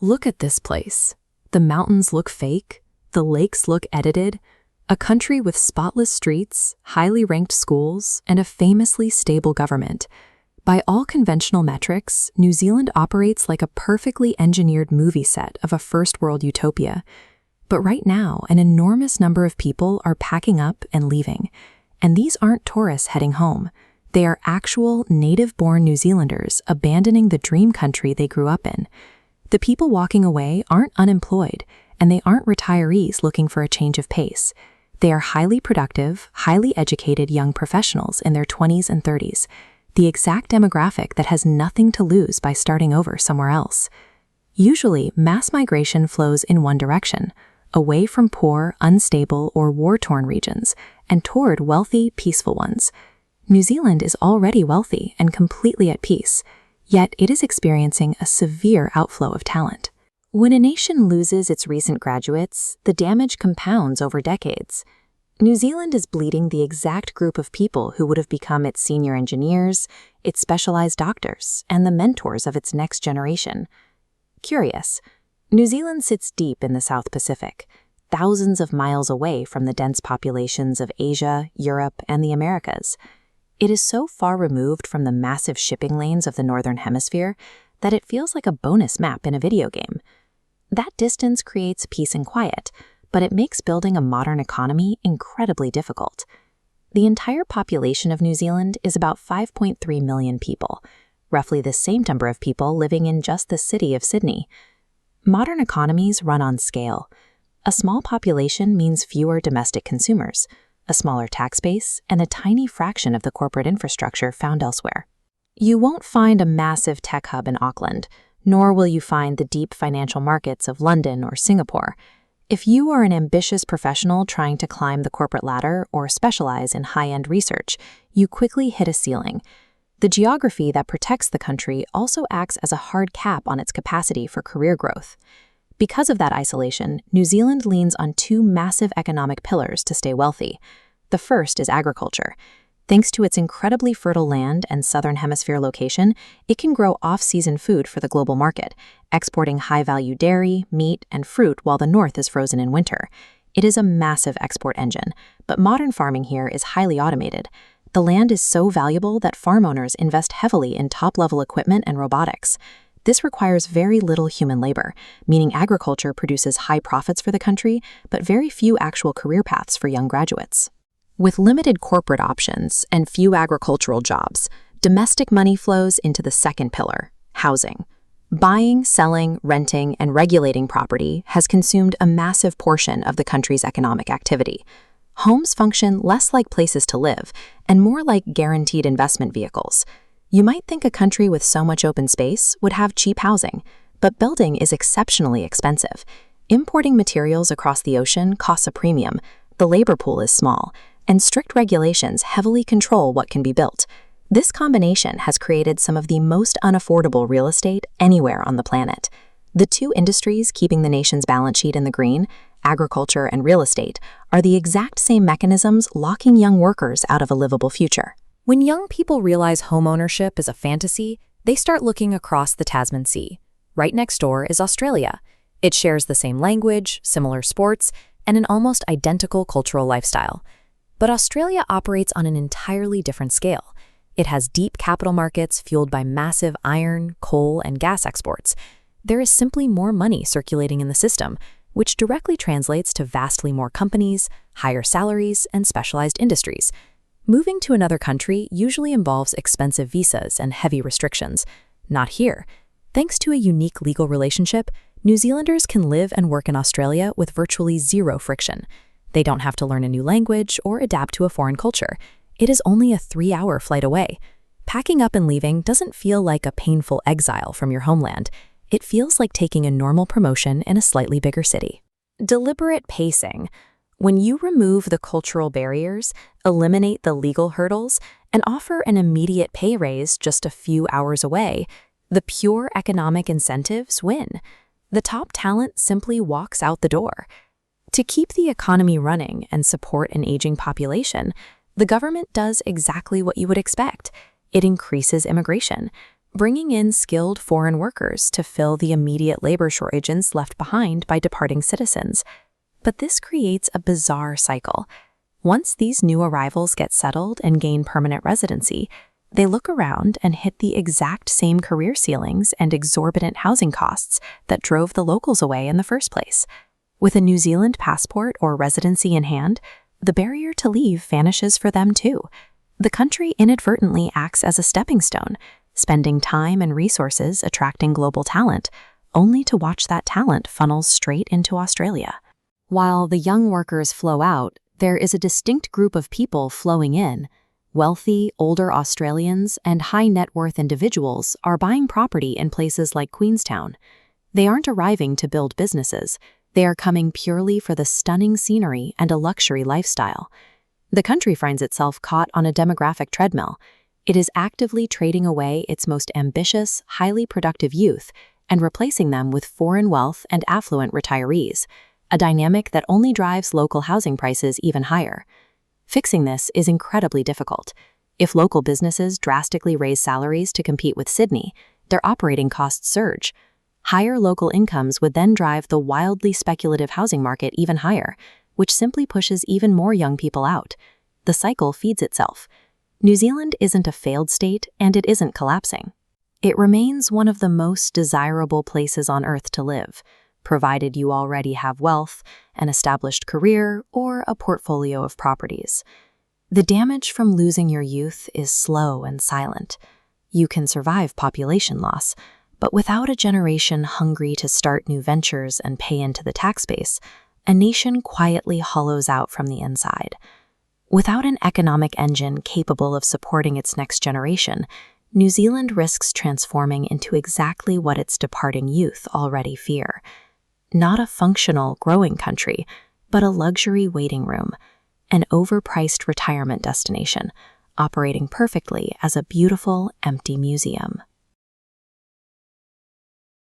Look at this place. The mountains look fake, the lakes look edited, a country with spotless streets, highly ranked schools, and a famously stable government. By all conventional metrics, New Zealand operates like a perfectly engineered movie set of a first-world utopia. But right now, an enormous number of people are packing up and leaving. And these aren't tourists heading home. They are actual, native-born New Zealanders abandoning the dream country they grew up in. The people walking away aren't unemployed, and they aren't retirees looking for a change of pace. They are highly productive, highly educated young professionals in their 20s and 30s, the exact demographic that has nothing to lose by starting over somewhere else. Usually, mass migration flows in one direction, away from poor, unstable, or war-torn regions, and toward wealthy, peaceful ones. New Zealand is already wealthy and completely at peace, yet it is experiencing a severe outflow of talent. When a nation loses its recent graduates, the damage compounds over decades. New Zealand is bleeding the exact group of people who would have become its senior engineers, its specialized doctors, and the mentors of its next generation. Curious, New Zealand sits deep in the South Pacific, thousands of miles away from the dense populations of Asia, Europe, and the Americas. It is so far removed from the massive shipping lanes of the Northern Hemisphere that it feels like a bonus map in a video game. That distance creates peace and quiet, but it makes building a modern economy incredibly difficult. The entire population of New Zealand is about 5.3 million people, roughly the same number of people living in just the city of Sydney. Modern economies run on scale. A small population means fewer domestic consumers, a smaller tax base, and a tiny fraction of the corporate infrastructure found elsewhere. You won't find a massive tech hub in Auckland, nor will you find the deep financial markets of London or Singapore. If you are an ambitious professional trying to climb the corporate ladder or specialize in high-end research, you quickly hit a ceiling. The geography that protects the country also acts as a hard cap on its capacity for career growth. Because of that isolation, New Zealand leans on two massive economic pillars to stay wealthy. The first is agriculture. Thanks to its incredibly fertile land and southern hemisphere location, it can grow off-season food for the global market, exporting high-value dairy, meat, and fruit while the north is frozen in winter. It is a massive export engine, but modern farming here is highly automated. The land is so valuable that farm owners invest heavily in top-level equipment and robotics. This requires very little human labor, meaning agriculture produces high profits for the country, but very few actual career paths for young graduates. With limited corporate options and few agricultural jobs, domestic money flows into the second pillar, housing. Buying, selling, renting, and regulating property has consumed a massive portion of the country's economic activity. Homes function less like places to live and more like guaranteed investment vehicles. You might think a country with so much open space would have cheap housing, but building is exceptionally expensive. Importing materials across the ocean costs a premium, the labor pool is small, and strict regulations heavily control what can be built. This combination has created some of the most unaffordable real estate anywhere on the planet. The two industries keeping the nation's balance sheet in the green, agriculture and real estate, are the exact same mechanisms locking young workers out of a livable future. When young people realize homeownership is a fantasy, they start looking across the Tasman Sea. Right next door is Australia. It shares the same language, similar sports, and an almost identical cultural lifestyle. But Australia operates on an entirely different scale. It has deep capital markets fueled by massive iron, coal, and gas exports. There is simply more money circulating in the system, which directly translates to vastly more companies, higher salaries, and specialized industries. Moving to another country usually involves expensive visas and heavy restrictions. Not here. Thanks to a unique legal relationship, New Zealanders can live and work in Australia with virtually zero friction. They don't have to learn a new language or adapt to a foreign culture. It is only a 3-hour flight away. Packing up and leaving doesn't feel like a painful exile from your homeland. It feels like taking a normal promotion in a slightly bigger city. Deliberate pacing. When you remove the cultural barriers, eliminate the legal hurdles, and offer an immediate pay raise just a few hours away, the pure economic incentives win. The top talent simply walks out the door. To keep the economy running and support an aging population, the government does exactly what you would expect. It increases immigration. bringing in skilled foreign workers to fill the immediate labor shortages left behind by departing citizens. But this creates a bizarre cycle. Once these new arrivals get settled and gain permanent residency, they look around and hit the exact same career ceilings and exorbitant housing costs that drove the locals away in the first place. With a New Zealand passport or residency in hand, the barrier to leave vanishes for them too. The country inadvertently acts as a stepping stone, spending time and resources attracting global talent, only to watch that talent funnel straight into Australia. While the young workers flow out, there is a distinct group of people flowing in. Wealthy, older Australians and high-net-worth individuals are buying property in places like Queenstown. They aren't arriving to build businesses. They are coming purely for the stunning scenery and a luxury lifestyle. The country finds itself caught on a demographic treadmill. It is actively trading away its most ambitious, highly productive youth and replacing them with foreign wealth and affluent retirees, a dynamic that only drives local housing prices even higher. Fixing this is incredibly difficult. If local businesses drastically raise salaries to compete with Sydney, their operating costs surge. Higher local incomes would then drive the wildly speculative housing market even higher, which simply pushes even more young people out. The cycle feeds itself. New Zealand isn't a failed state, and it isn't collapsing. It remains one of the most desirable places on Earth to live, provided you already have wealth, an established career, or a portfolio of properties. The damage from losing your youth is slow and silent. You can survive population loss, but without a generation hungry to start new ventures and pay into the tax base, a nation quietly hollows out from the inside. Without an economic engine capable of supporting its next generation, New Zealand risks transforming into exactly what its departing youth already fear. Not a functional, growing country, but a luxury waiting room, an overpriced retirement destination, operating perfectly as a beautiful, empty museum.